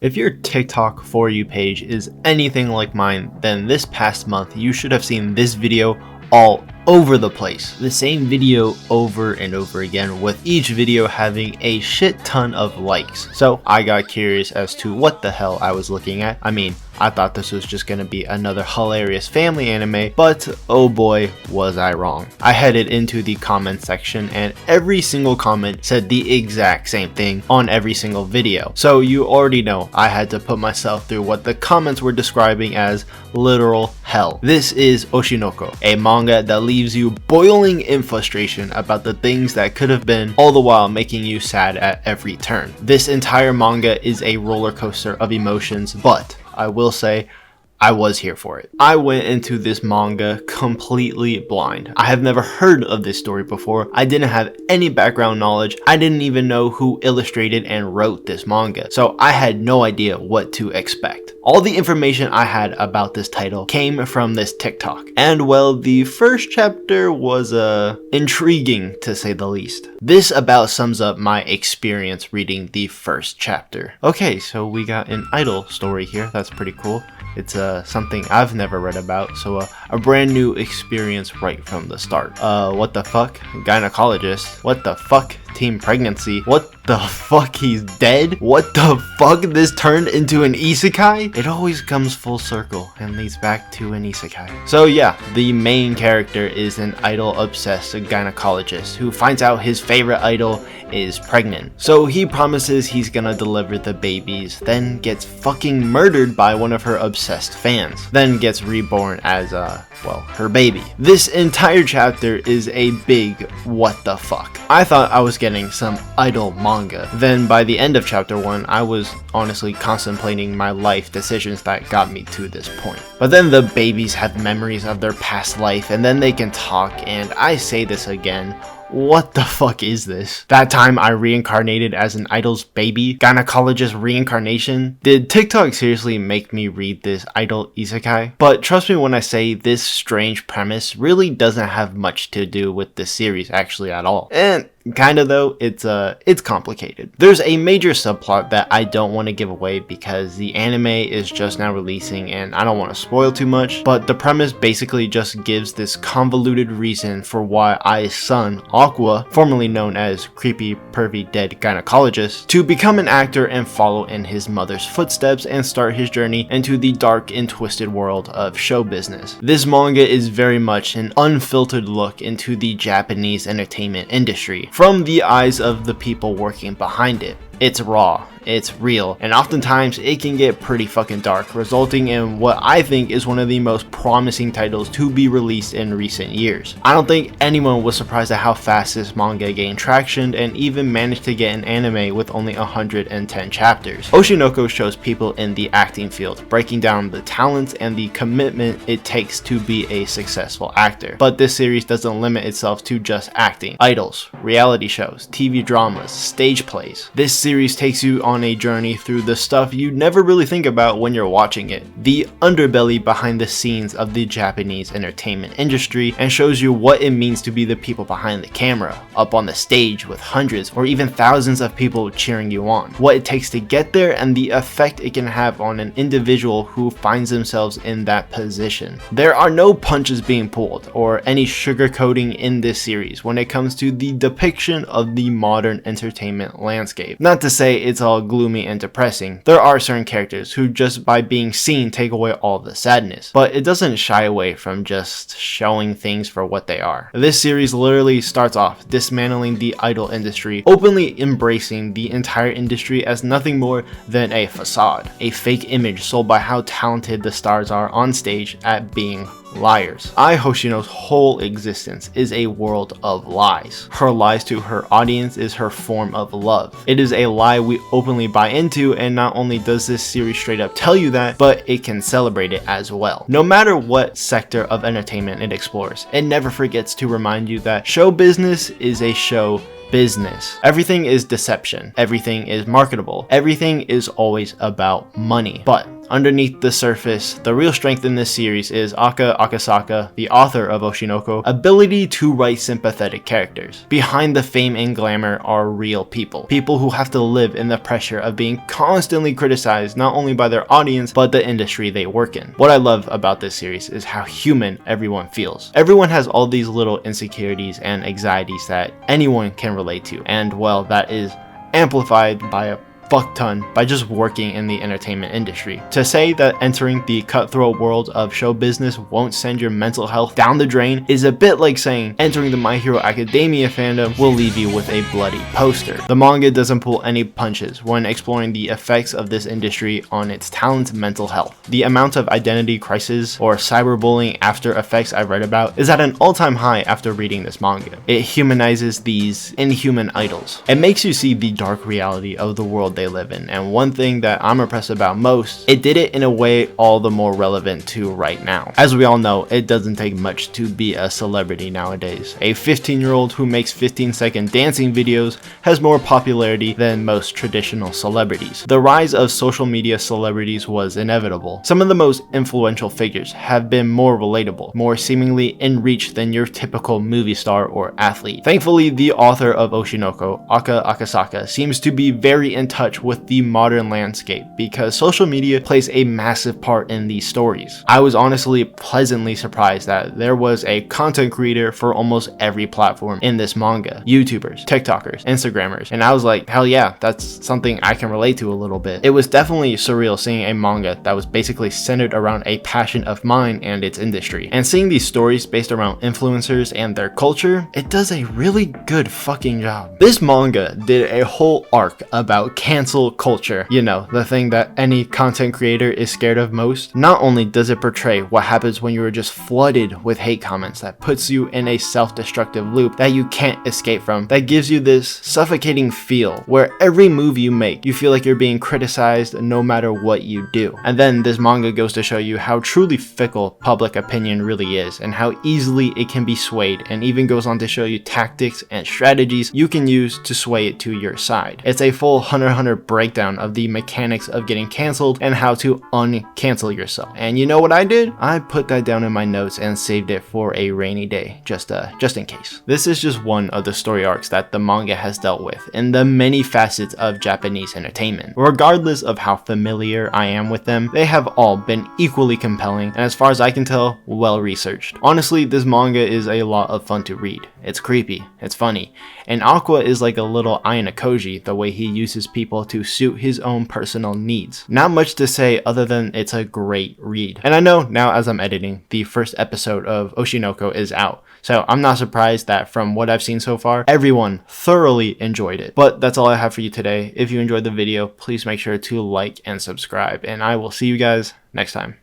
If your TikTok For You page is anything like mine, then this past month you should have seen this video all over the place. The same video over and over again, with each video having a shit ton of likes. So I got curious as to what the hell I was looking at. I mean, I thought this was just gonna be another hilarious family anime, but oh boy was I wrong. I headed into the comment section and every single comment said the exact same thing on every single video. So you already know I had to put myself through what the comments were describing as literal hell. This is Oshi No Ko, a manga that leaves you boiling in frustration about the things that could have been, all the while making you sad at every turn. This entire manga is a roller coaster of emotions, but I will say I was here for it. I went into this manga completely blind. I have never heard of this story before. I didn't have any background knowledge. I didn't even know who illustrated and wrote this manga. So I had no idea what to expect. All the information I had about this title came from this TikTok. And well, the first chapter was intriguing to say the least. This about sums up my experience reading the first chapter. Okay, so we got an idol story here. That's pretty cool. It's something I've never read about, so a brand new experience right from the start. What the fuck? Gynecologist? What the fuck? Teen pregnancy? What the fuck? He's dead? What the fuck? This turned into an isekai? It always comes full circle and leads back to an isekai. So yeah, the main character is an idol-obsessed gynecologist who finds out his favorite idol is pregnant. So he promises he's gonna deliver the babies, then gets fucking murdered by one of her obsessed fans, then gets reborn as well, her baby. This entire chapter is a big what the fuck. I thought I was getting some idol manga. Then by the end of chapter 1, I was honestly contemplating my life decisions that got me to this point. But then the babies have memories of their past life, and then they can talk, and I say this again, what the fuck is this? That time I reincarnated as an idol's baby? Gynecologist reincarnation? Did TikTok seriously make me read this idol isekai? But trust me when I say this strange premise really doesn't have much to do with the series actually at all. And kinda though, it's complicated. There's a major subplot that I don't want to give away because the anime is just now releasing and I don't want to spoil too much, but the premise basically just gives this convoluted reason for why Ai's son, Aqua, formerly known as creepy, pervy, dead gynecologist, to become an actor and follow in his mother's footsteps and start his journey into the dark and twisted world of show business. This manga is very much an unfiltered look into the Japanese entertainment industry from the eyes of the people working behind it. It's raw, it's real, and oftentimes it can get pretty fucking dark, resulting in what I think is one of the most promising titles to be released in recent years. I don't think anyone was surprised at how fast this manga gained traction and even managed to get an anime with only 110 chapters. Oshi No Ko shows people in the acting field, breaking down the talents and the commitment it takes to be a successful actor. But this series doesn't limit itself to just acting. Idols, reality shows, TV dramas, stage plays. This series takes you on a journey through the stuff you never really think about when you're watching it. The underbelly behind the scenes of the Japanese entertainment industry, and shows you what it means to be the people behind the camera, up on the stage with hundreds or even thousands of people cheering you on. What it takes to get there and the effect it can have on an individual who finds themselves in that position. There are no punches being pulled or any sugarcoating in this series when it comes to the depiction of the modern entertainment landscape. Not to say it's all gloomy and depressing. There are certain characters who just by being seen take away all the sadness, but it doesn't shy away from just showing things for what they are. This series literally starts off dismantling the idol industry, openly embracing the entire industry as nothing more than a facade, a fake image sold by how talented the stars are on stage at being liars. Ai Hoshino's whole existence is a world of lies. Her lies to her audience is her form of love. It is a lie we openly buy into, and not only does this series straight up tell you that, but it can celebrate it as well. No matter what sector of entertainment it explores, it never forgets to remind you that show business is a show business. Everything is deception. Everything is marketable. Everything is always about money. But Underneath the surface, the real strength in this series is Aka Akasaka, the author of Oshi No Ko, ability to write sympathetic characters. Behind the fame and glamour are real people. People who have to live in the pressure of being constantly criticized not only by their audience, but the industry they work in. What I love about this series is how human everyone feels. Everyone has all these little insecurities and anxieties that anyone can relate to, and well, that is amplified by a fuck ton by just working in the entertainment industry. To say that entering the cutthroat world of show business won't send your mental health down the drain is a bit like saying entering the My Hero Academia fandom will leave you with a bloody poster. The manga doesn't pull any punches when exploring the effects of this industry on its talent's mental health. The amount of identity crisis or cyberbullying after effects I've read about is at an all-time high after reading this manga. It humanizes these inhuman idols. It makes you see the dark reality of the world they live in, and one thing that I'm impressed about most, it did it in a way all the more relevant to right now. As we all know, it doesn't take much to be a celebrity nowadays. A 15-year-old who makes 15-second dancing videos has more popularity than most traditional celebrities. The rise of social media celebrities was inevitable. Some of the most influential figures have been more relatable, more seemingly in reach than your typical movie star or athlete. Thankfully, the author of Oshi No Ko, Aka Akasaka, seems to be very in touch with the modern landscape because social media plays a massive part in these stories. I was honestly pleasantly surprised that there was a content creator for almost every platform in this manga. YouTubers, TikTokers, Instagrammers, and I was like, hell yeah, that's something I can relate to a little bit. It was definitely surreal seeing a manga that was basically centered around a passion of mine and its industry. And seeing these stories based around influencers and their culture, it does a really good fucking job. This manga did a whole arc about cancel culture, you know, the thing that any content creator is scared of most. Not only does it portray what happens when you are just flooded with hate comments that puts you in a self-destructive loop that you can't escape from, that gives you this suffocating feel where every move you make, you feel like you're being criticized no matter what you do. And then this manga goes to show you how truly fickle public opinion really is and how easily it can be swayed, and even goes on to show you tactics and strategies you can use to sway it to your side. It's a full Hunter x Hunter breakdown of the mechanics of getting canceled and how to uncancel yourself. And you know what I did? I put that down in my notes and saved it for a rainy day, just in case. This is just one of the story arcs that the manga has dealt with in the many facets of Japanese entertainment. Regardless of how familiar I am with them, they have all been equally compelling and, as far as I can tell, well researched. Honestly, this manga is a lot of fun to read. It's creepy, it's funny, and Aqua is like a little Ayanokoji the way he uses people to suit his own personal needs. Not much to say other than it's a great read. And I know now as I'm editing, the first episode of Oshi No Ko is out, so I'm not surprised that from what I've seen so far, everyone thoroughly enjoyed it. But that's all I have for you today. If you enjoyed the video, please make sure to like and subscribe, and I will see you guys next time.